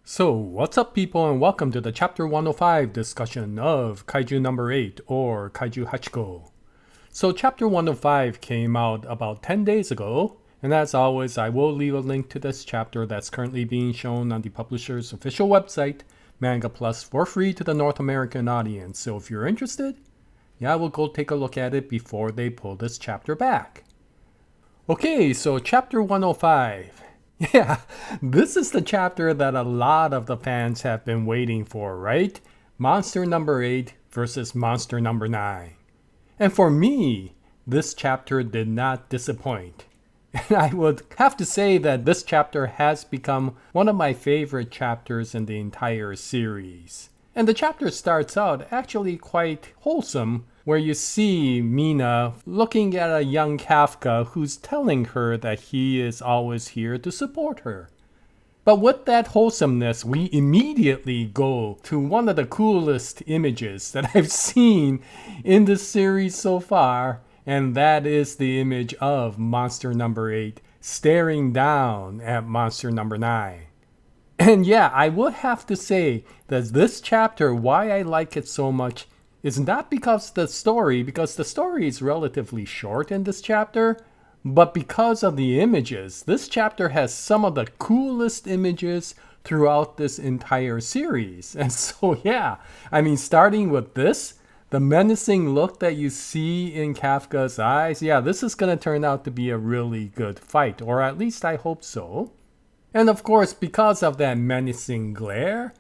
So, what's up people and welcome to the Chapter 105 discussion of Kaiju number 8 or Kaiju 8号. So Chapter 105 came out about 10 days ago, and as always I will leave a link to this chapter that's currently being shown on the publisher's official website, Manga Plus, for free to the North American audience. So if you're interested, we'll go take a look at it before they pull this chapter back. Okay, so Chapter 105. Yeah, this is the chapter that a lot of the fans have been waiting for, right? Monster number 8 versus Monster number 9. And for me, this chapter did not disappoint. And I would have to say that this chapter has become one of my favorite chapters in the entire series. And the chapter starts out actually quite wholesome, where you see Mina looking at a young Kafka who's telling her that he is always here to support her. But with that wholesomeness, we immediately go to one of the coolest images that I've seen in this series so far, and that is the image of Monster number 8 staring down at Monster number 9. And I would have to say that this chapter, why I like it so much, is not because the story is relatively short in this chapter, but because of the images. This chapter has some of the coolest images throughout this entire series. And so starting with this, the menacing look that you see in Kafka's eyes, this is going to turn out to be a really good fight, or at least I hope so. And of course, because of that menacing glare,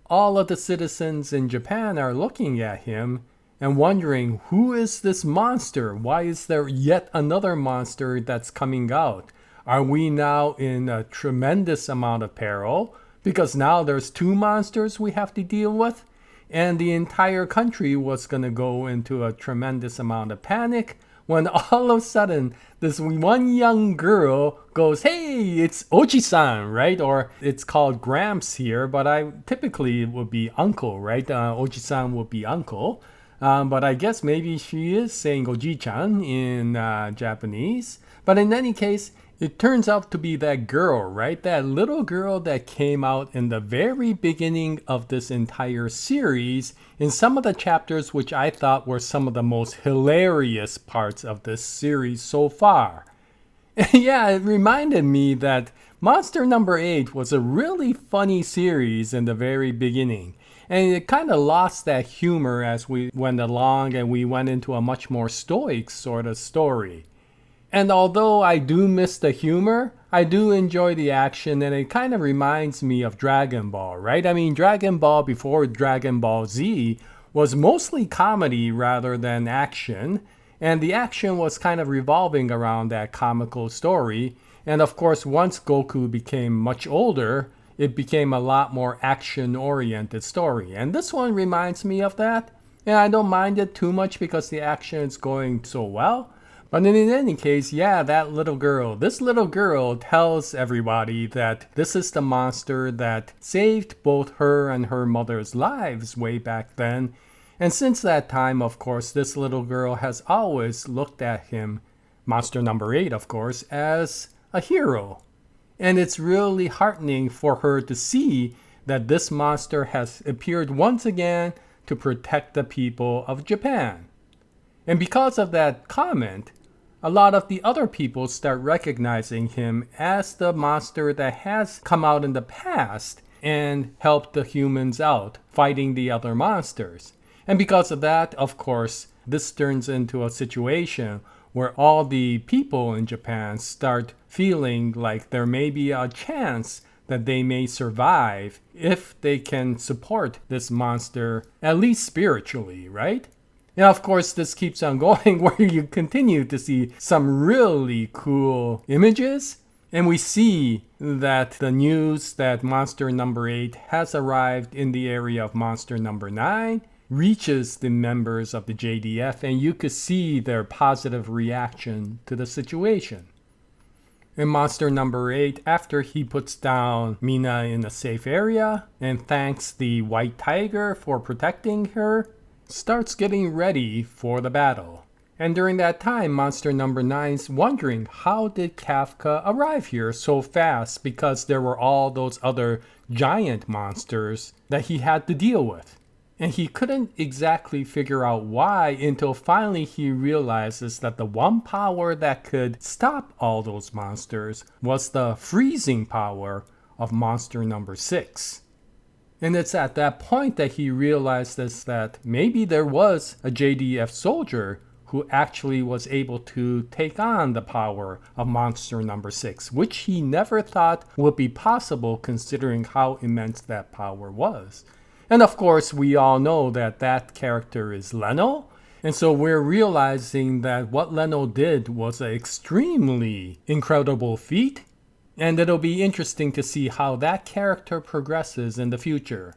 all of the citizens in Japan are looking at him and wondering, who is this monster? Why is there yet another monster that's coming out? Are we now in a tremendous amount of peril? Because now there's two monsters we have to deal with? And the entire country was going to go into a tremendous amount of panic when all of a sudden this one young girl goes, "Hey, it's Oji-san," right? Or it's called Gramps here, but typically it would be uncle, right? Oji-san would be uncle. But I guess maybe she is saying Oji-chan in Japanese. But in any case, it turns out to be that girl, right? That little girl that came out in the very beginning of this entire series in some of the chapters which I thought were some of the most hilarious parts of this series so far. It reminded me that Monster number 8 was a really funny series in the very beginning. And it kind of lost that humor as we went along and we went into a much more stoic sort of story. And although I do miss the humor, I do enjoy the action, and it kind of reminds me of Dragon Ball, right? I mean, Dragon Ball before Dragon Ball Z was mostly comedy rather than action, and the action was kind of revolving around that comical story. And of course, once Goku became much older, it became a lot more action-oriented story. And this one reminds me of that, and I don't mind it too much because the action is going so well. But in any case, this little girl tells everybody that this is the monster that saved both her and her mother's lives way back then. And since that time, of course, this little girl has always looked at him, Monster number 8, of course, as a hero. And it's really heartening for her to see that this monster has appeared once again to protect the people of Japan. And because of that comment, a lot of the other people start recognizing him as the monster that has come out in the past and helped the humans out fighting the other monsters. And because of that, of course, this turns into a situation where all the people in Japan start feeling like there may be a chance that they may survive if they can support this monster, at least spiritually, right? Now, of course, this keeps on going where you continue to see some really cool images. And we see that the news that Monster number 8 has arrived in the area of Monster number 9 reaches the members of the JDF, and you could see their positive reaction to the situation. In Monster number 8, after he puts down Mina in a safe area and thanks the White Tiger for protecting her, starts getting ready for the battle. And during that time, monster number 9's wondering, how did Kafka arrive here so fast? Because there were all those other giant monsters that he had to deal with. And he couldn't exactly figure out why until finally he realizes that the one power that could stop all those monsters was the freezing power of monster number 6. And it's at that point that he realizes that maybe there was a JDF soldier who actually was able to take on the power of monster number 6, which he never thought would be possible considering how immense that power was. And of course, we all know that that character is Leno, and so we're realizing that what Leno did was an extremely incredible feat, and it'll be interesting to see how that character progresses in the future.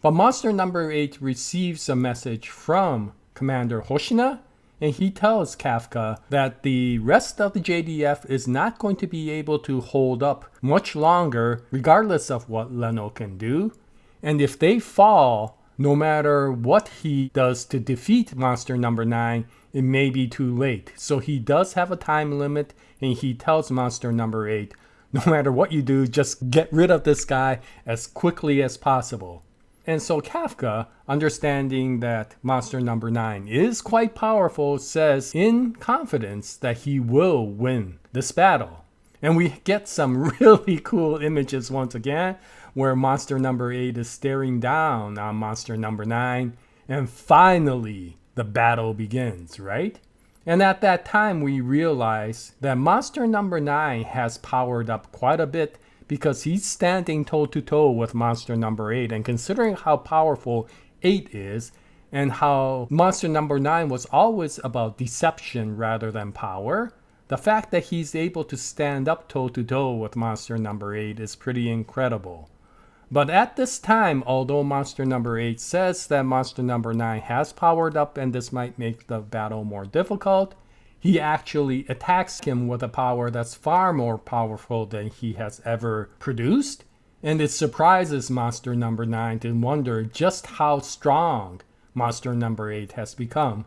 But monster number 8 receives a message from Commander Hoshina, and he tells Kafka that the rest of the JDF is not going to be able to hold up much longer regardless of what Leno can do. And if they fall, no matter what he does to defeat monster number 9, it may be too late. So he does have a time limit, and he tells monster number 8, no matter what you do, just get rid of this guy as quickly as possible. And so Kafka, understanding that monster number 9 is quite powerful, says in confidence that he will win this battle. And we get some really cool images once again, where monster number 8 is staring down on monster number 9, and finally the battle begins, right? And at that time we realize that monster number 9 has powered up quite a bit, because he's standing toe-to-toe with monster number 8. And considering how powerful 8 is, and how monster number 9 was always about deception rather than power, the fact that he's able to stand up toe-to-toe with monster number 8 is pretty incredible. But at this time, although monster number 8 says that monster number 9 has powered up and this might make the battle more difficult, he actually attacks him with a power that's far more powerful than he has ever produced. And it surprises monster number 9 to wonder just how strong monster number 8 has become.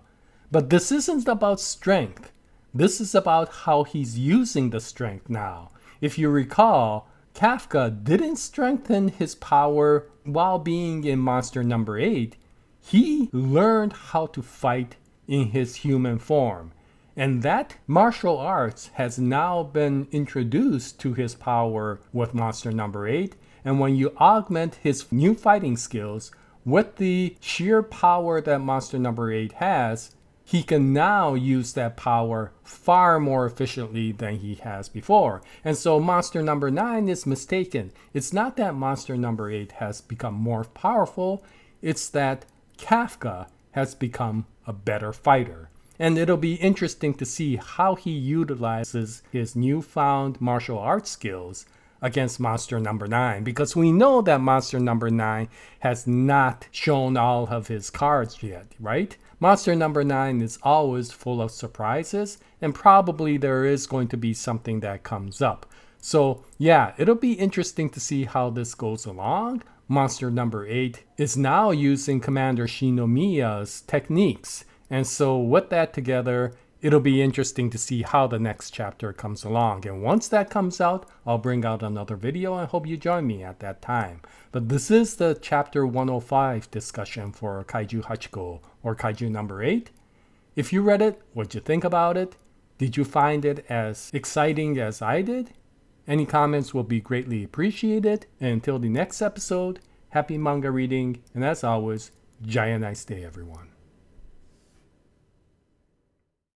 But this isn't about strength. This is about how he's using the strength now. If you recall, Kafka didn't strengthen his power while being in monster number 8. He learned how to fight in his human form. And that martial arts has now been introduced to his power with monster number 8. And when you augment his new fighting skills with the sheer power that monster number 8 has, he can now use that power far more efficiently than he has before. And so monster number 9 is mistaken. It's not that monster number 8 has become more powerful, it's that Kafka has become a better fighter. And it'll be interesting to see how he utilizes his newfound martial arts skills against monster number 9, because we know that monster number 9 has not shown all of his cards yet, right? Monster number 9 is always full of surprises, and probably there is going to be something that comes up. So yeah, it'll be interesting to see how this goes along. Monster number 8 is now using Commander Shinomiya's techniques. And so with that together, it'll be interesting to see how the next chapter comes along. And once that comes out, I'll bring out another video and hope you join me at that time. But this is the chapter 105 discussion for Kaiju Hachiko, or Kaiju number 8. If you read it, what'd you think about it? Did you find it as exciting as I did? Any comments will be greatly appreciated. And until the next episode, happy manga reading, and as always, Jaya, nice day everyone.